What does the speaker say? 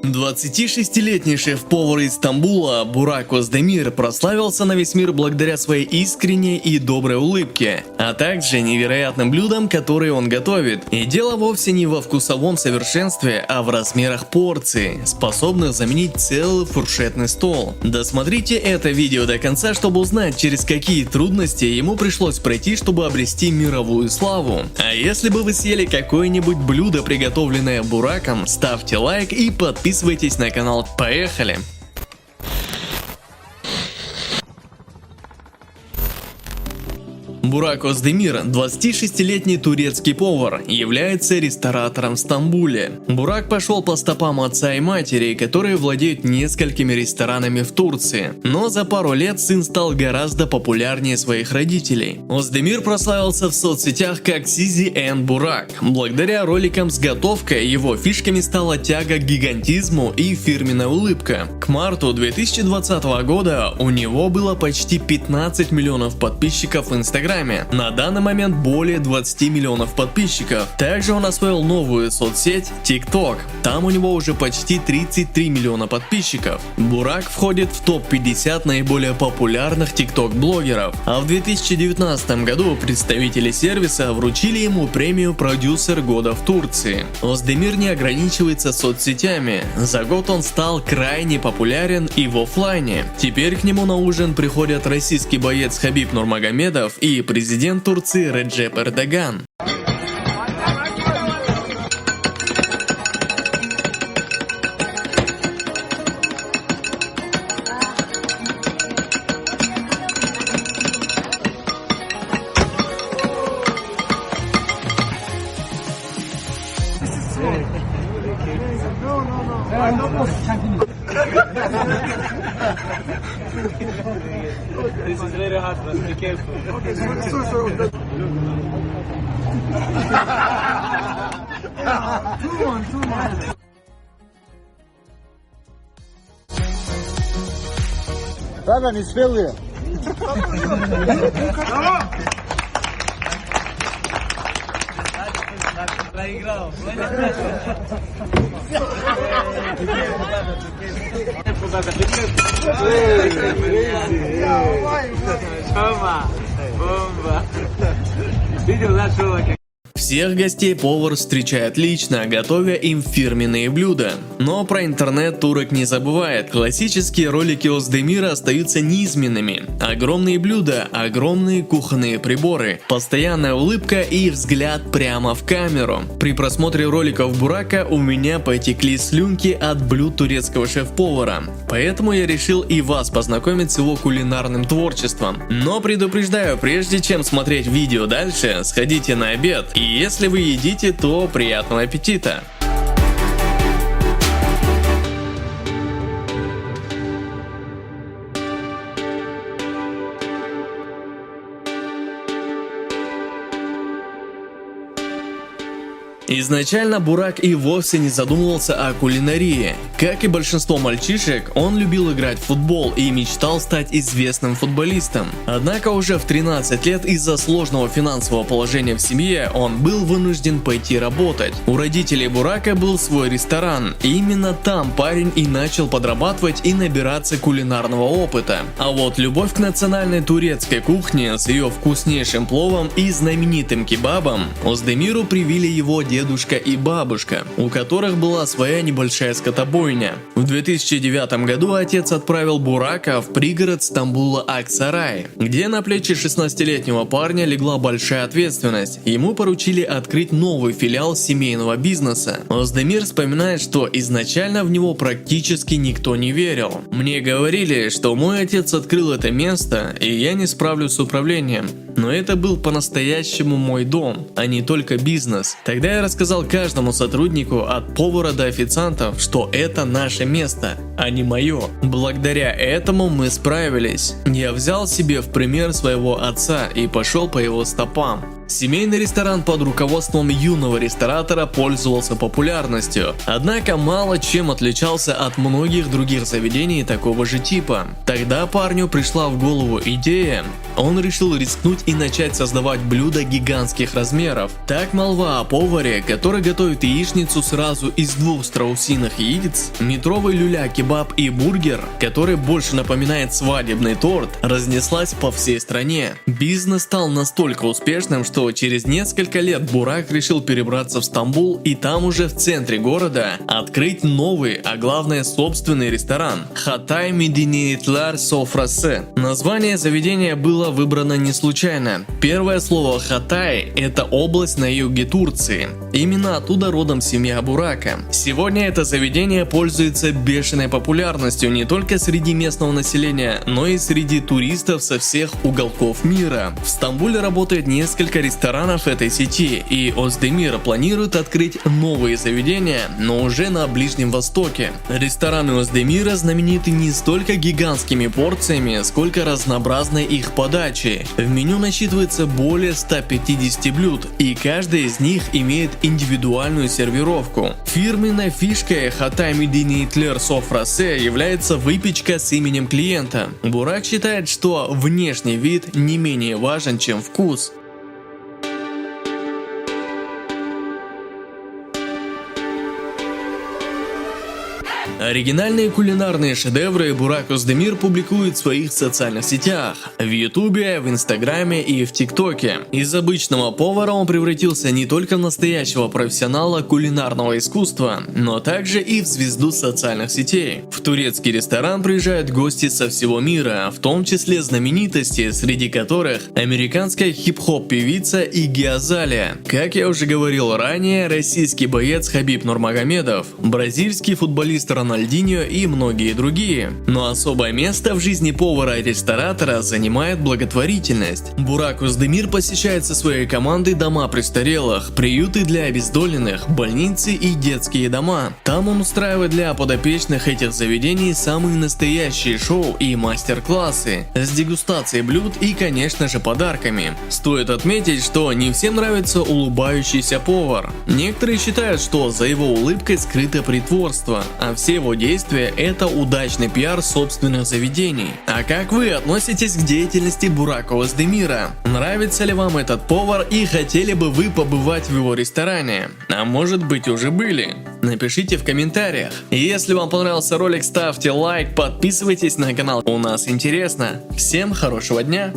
26-летний шеф-повар из Стамбула Бурак Оздемир прославился на весь мир благодаря своей искренней и доброй улыбке, а также невероятным блюдам, которые он готовит. И дело вовсе не во вкусовом совершенстве, а в размерах порций, способных заменить целый фуршетный стол. Досмотрите это видео до конца, чтобы узнать, через какие трудности ему пришлось пройти, чтобы обрести мировую славу. А если бы вы съели какое-нибудь блюдо, приготовленное Бураком, ставьте лайк и подписывайтесь на канал. Поехали! Бурак Оздемир, 26-летний турецкий повар, является ресторатором в Стамбуле. Бурак пошел по стопам отца и матери, которые владеют несколькими ресторанами в Турции. Но за пару лет сын стал гораздо популярнее своих родителей. Оздемир прославился в соцсетях как Сизи and Бурак. Благодаря роликам с готовкой его фишками стала тяга к гигантизму и фирменная улыбка. К марту 2020 года у него было почти 15 миллионов подписчиков в Инстаграме. На данный момент более 20 миллионов подписчиков. Также он освоил новую соцсеть TikTok. Там у него уже почти 33 миллиона подписчиков. Бурак входит в топ-50 наиболее популярных TikTok блогеров. А в 2019 году представители сервиса вручили ему премию «Продюсер года в Турции». Оздемир не ограничивается соцсетями. За год он стал крайне популярен и в офлайне. Теперь к нему на ужин приходят российский боец Хабиб Нурмагомедов и президент Турции Реджеп Эрдоган. This is very hard, but be careful. Okay, so. Two one. Правильно, не свели. Проиграл. Бомба. Видел наш ролик? Всех гостей повар встречает лично, готовя им фирменные блюда. Но про интернет турок не забывает. Классические ролики Оздемира остаются неизменными. Огромные блюда, огромные кухонные приборы, постоянная улыбка и взгляд прямо в камеру. При просмотре роликов Бурака у меня потекли слюнки от блюд турецкого шеф-повара. Поэтому я решил и вас познакомить с его кулинарным творчеством. Но предупреждаю, прежде чем смотреть видео дальше, сходите на обед. И если вы едите, то приятного аппетита! Изначально Бурак и вовсе не задумывался о кулинарии. Как и большинство мальчишек, он любил играть в футбол и мечтал стать известным футболистом. Однако уже в 13 лет из-за сложного финансового положения в семье он был вынужден пойти работать. У родителей Бурака был свой ресторан, и именно там парень и начал подрабатывать и набираться кулинарного опыта. А вот любовь к национальной турецкой кухне с ее вкуснейшим пловом и знаменитым кебабом Оздемиру привили его дедушка и бабушка, у которых была своя небольшая скотобойня. В 2009 году отец отправил Бурака в пригород Стамбула Аксарай, где на плечи 16-летнего парня легла большая ответственность. Ему поручили открыть новый филиал семейного бизнеса. Оздемир вспоминает, что изначально в него практически никто не верил. «Мне говорили, что мой отец открыл это место, и я не справлюсь с управлением. Но это был по-настоящему мой дом, а не только бизнес. Тогда я рассказал каждому сотруднику, от повара до официантов, что это наше место, а не мое. Благодаря этому мы справились. Я взял себе в пример своего отца и пошел по его стопам». Семейный ресторан под руководством юного ресторатора пользовался популярностью, однако мало чем отличался от многих других заведений такого же типа. Тогда парню пришла в голову идея. Он решил рискнуть и начать создавать блюда гигантских размеров. Так молва о поваре, который готовит яичницу сразу из 2 страусиных яиц, метровый люля-кебаб и бургер, который больше напоминает свадебный торт, разнеслась по всей стране. Бизнес стал настолько успешным, что через несколько лет Бурак решил перебраться в Стамбул и там уже в центре города открыть новый, а главное собственный ресторан Hatay Medeniyetler Sofrası. Название заведения было выбрано не случайно. Первое слово Хатай – это область на юге Турции. Именно оттуда родом семья Бурака. Сегодня это заведение пользуется бешеной популярностью не только среди местного населения, но и среди туристов со всех уголков мира. В Стамбуле работает несколько ресторанов этой сети, и Оздемир планирует открыть новые заведения, но уже на Ближнем Востоке. Рестораны Оздемира знамениты не столько гигантскими порциями, сколько разнообразной их подачей. В меню насчитывается более 150 блюд, и каждая из них имеет индивидуальную сервировку. Фирменной фишкой Hatay Medeniyetler Sofrası является выпечка с именем клиента. Бурак считает, что внешний вид не менее важен, чем вкус. Оригинальные кулинарные шедевры Бурак Оздемир публикует в своих социальных сетях, в Ютубе, в Инстаграме и в ТикТоке. Из обычного повара он превратился не только в настоящего профессионала кулинарного искусства, но также и в звезду социальных сетей. В турецкий ресторан приезжают гости со всего мира, в том числе знаменитости, среди которых американская хип-хоп певица Игги Азалия. Как я уже говорил ранее, российский боец Хабиб Нурмагомедов, бразильский футболист Рональдиньо и многие другие. Но особое место в жизни повара-ресторатора занимает благотворительность. Бурак Оздемир посещает со своей командой дома престарелых, приюты для обездоленных, больницы и детские дома. Там он устраивает для подопечных этих заведений самые настоящие шоу и мастер-классы с дегустацией блюд и, конечно же, подарками. Стоит отметить, что не всем нравится улыбающийся повар. Некоторые считают, что за его улыбкой скрыто притворство, а все его действия – это удачный пиар собственных заведений. А как вы относитесь к деятельности Бурака Оздемира? Нравится ли вам этот повар и хотели бы вы побывать в его ресторане? А может быть, уже были? Напишите в комментариях. Если вам понравился ролик, ставьте лайк, подписывайтесь на канал. У нас интересно. Всем хорошего дня!